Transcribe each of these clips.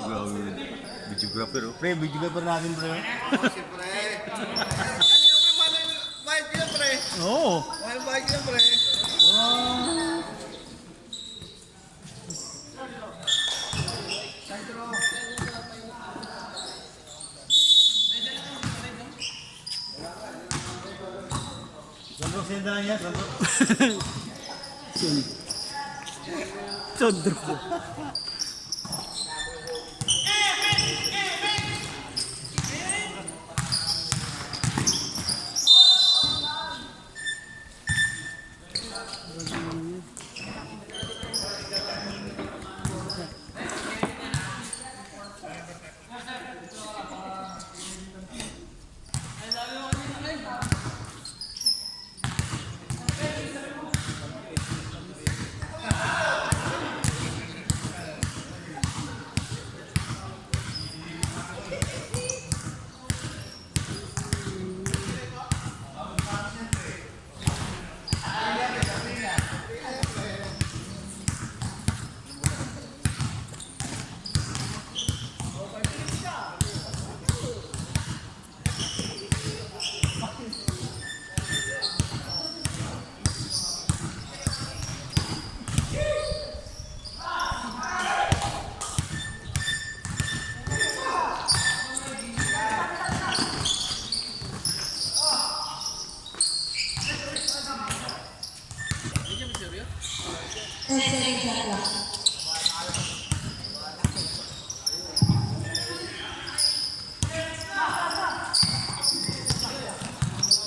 Videographer, oh. Pre, videographer natin, pre. Siyempre. Ano yung mahal ko yan, pre? Oo. Mahal ko yan, pre. Sandro, senda lang yan, Sandro. Sandro.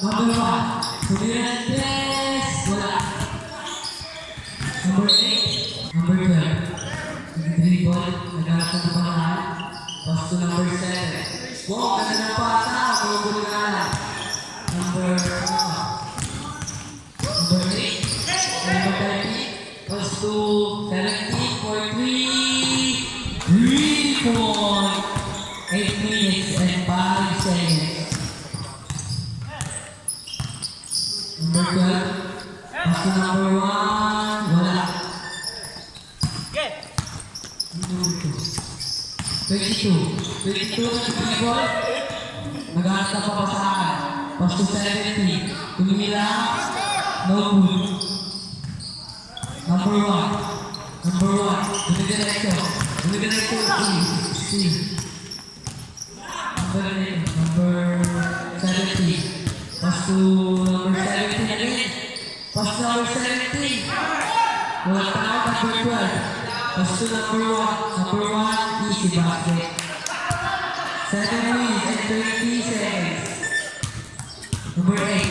Number 1, Juliantes, wala. Number 8, number 12. Nag-dribble, naghanap ng pangalan. Pass to number 7. Wow, ganda ng pata, magugulo na lang. Number 8, number 30. Pass to 17 for 3. 3 point. 8 minutes and 5 seconds. Number 12, pass to number 1, wala. Number 22 na dribble, nag-aas na papasahan. Pass to 70, tumila, no good. Number 1, dumidiretso, number 70. Pass to number 17 again. Pass to number 17. Wala pa na number 12. Pass to number 1. Number 1, easy basket. 7 minutes and 20 seconds. Number 8.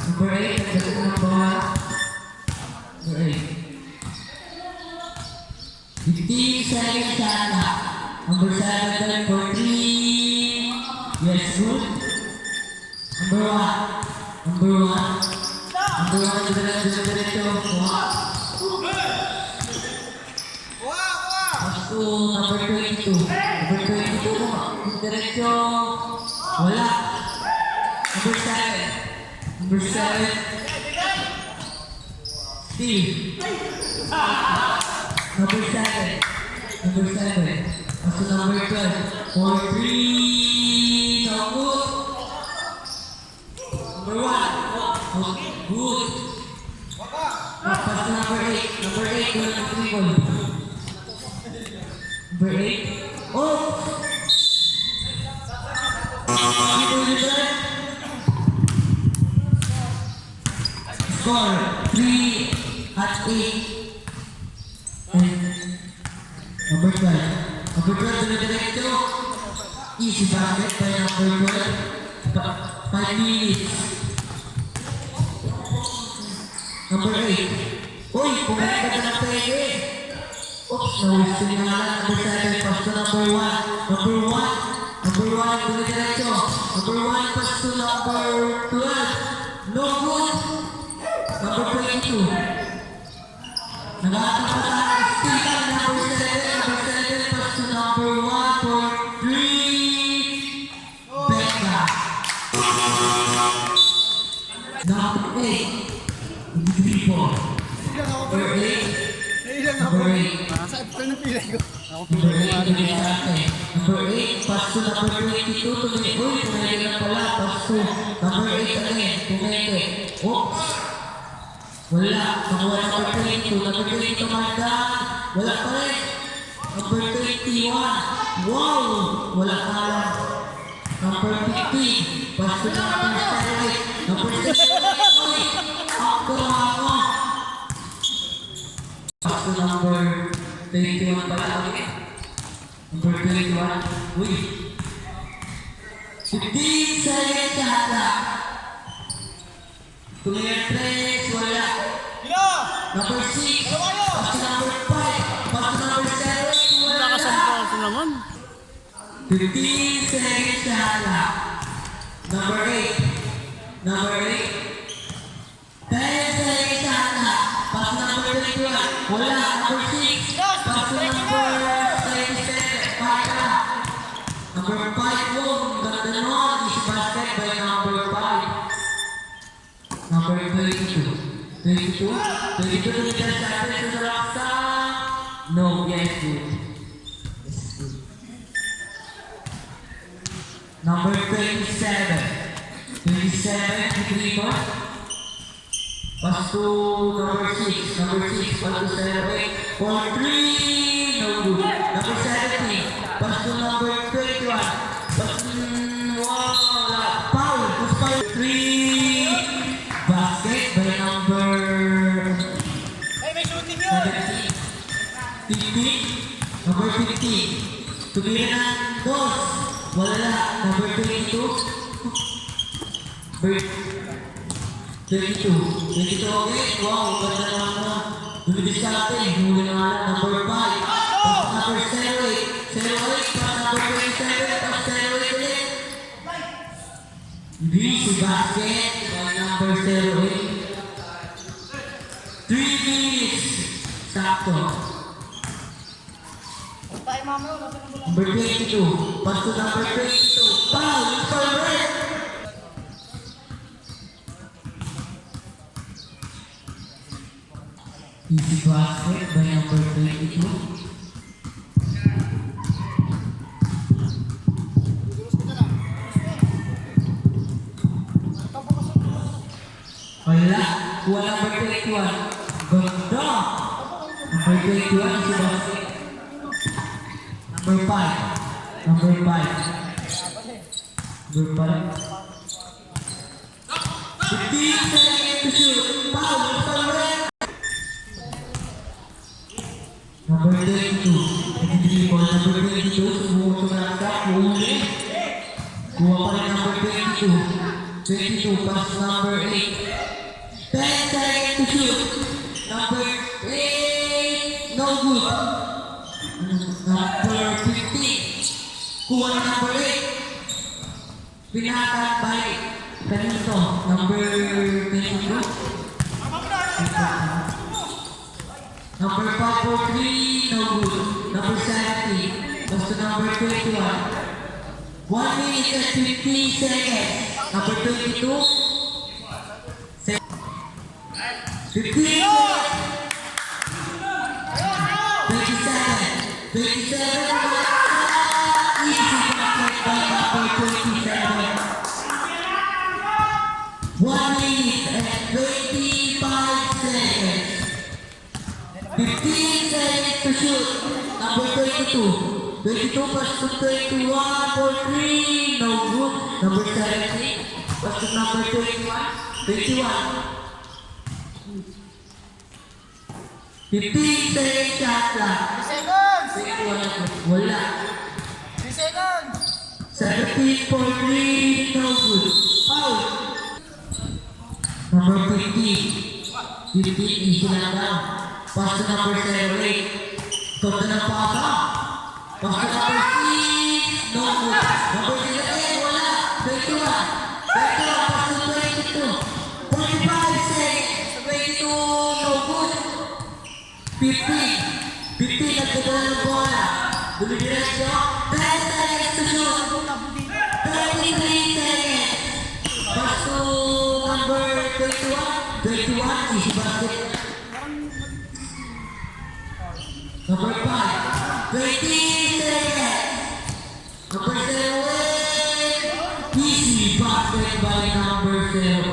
Number 8, nagdating number 1. Number 8. 15 seconds sana. Number 7 for 3. Yes, good. Number 1, diretso. Pass to number 22. Number 22, diretso. Wala. Number 7. Steve. Number 7. Pass to number 12. For 3. No good. Number 1. Good. Pass to number 8. Number 8, wala ng dribble. Number 8. Oh! Score 3 at 8. And number 12. Number 12, diretso. Easy basket by number 12. 5 minutes. Number 8. Uy, pumunta ka na ng pwede. Oops, na-whistle na nga lang. Number 7, pass to number 1. Number 1, dumidiretso. Number 1, pass to number 12. No good. Number 22. Nag-aatang pa sa stick. Number 7, pass to number 1 for 3. Becca. Number 8. Number 8. Nailang ako. Number 8. Saan ang pilay ko? Number 8 to Vicente. Number 8, pass to number 22 to Tumeke. Uy, tumeke na pala. Pass to number 8 again. Tumeke. Oops. Wala. Nakuha number 22. Number 22 Mardan. Wala pa rin. Number 21. Wow! Wala ka lang. Number 15. Pass to number 7. Number 6. Uy! Ako na ako. Pass to number 21 pala ulit. Number 21. Uy! 15 seconds yata. Tumingin 3. Wala. Number 6. Pass to number 5. Pass to number 7. Wala. Nakasampa ko naman. 15 seconds yata. Number 8. Number 8. 10 seconds yata. Pass to number 21. Wala. Number 6. Pass to number 37. Para. Number 5 po. Ganda nun. Is basket by number 5. Number 22. 22? 22 to the starter to the Raksa. No, yes, good. Yes, good. Number 27. 27 to Clipper. Pass to number 6. Number 6. Pass to 7. For 3. No good. Number 17. Pass to number 21. Pass to... Wow! Foul. Pass foul. 3. Basket by number... 17. 15. Number 15. Tumira ng dos. Wala. Number 22. Number 22. 22 okay. Wow, ganda naman na. Lumibis sa atin. Huli na nga lang. Number 5. Pass number 08. 08. Pass number 27. Pass 08 ulit. Hindi si basket by number 08. 3 minutes. Sakto. Number 22. Pass to number 22. Foul! It's for red! Easy basket by number 22. Wala. Kuha number 21. Ganda! Number 21 is basket. Number 5. Number 5. Number 5. 15 seconds to shoot. Foul! It's for red! Number 22. Nag-3 ball. Number 22. Sumuha sa nakak. Huli. Kuha pa rin number 22. 22. Pass number 8. 10 seconds to shoot. Number 8. No good. Number 15. Kuha na number 8. Pinatag balik. Kanito. Number 22. Number 5 for 3. No good. Number 17. Goes to number 21. 1 minute and 15 seconds. Number 22. 15 seconds. 27. 27. Easy basket by number 27. 1 minute and 25 seconds. 15 seconds to shoot. Number 22. 22 pass to 21 for 3. No good. Number 17. Pass to number 21. 21. 15 seconds shot lang. 21. Wala. 17 for 3. No good. Foul. Number 15. 15 easy lang daw. Pass to number 7. Total ng pasa. Pass to number 6. No good. Number 6 wala. 21. 21 pass to 22. 45 seconds. 22 no good. 15. 15 nagkagala ng bola. Dumidiretso. 10 seconds to shoot. 33 seconds. Pass to number 21. 21 easy basket. Number 5. 20 seconds. Number 7, easy basket by number 7.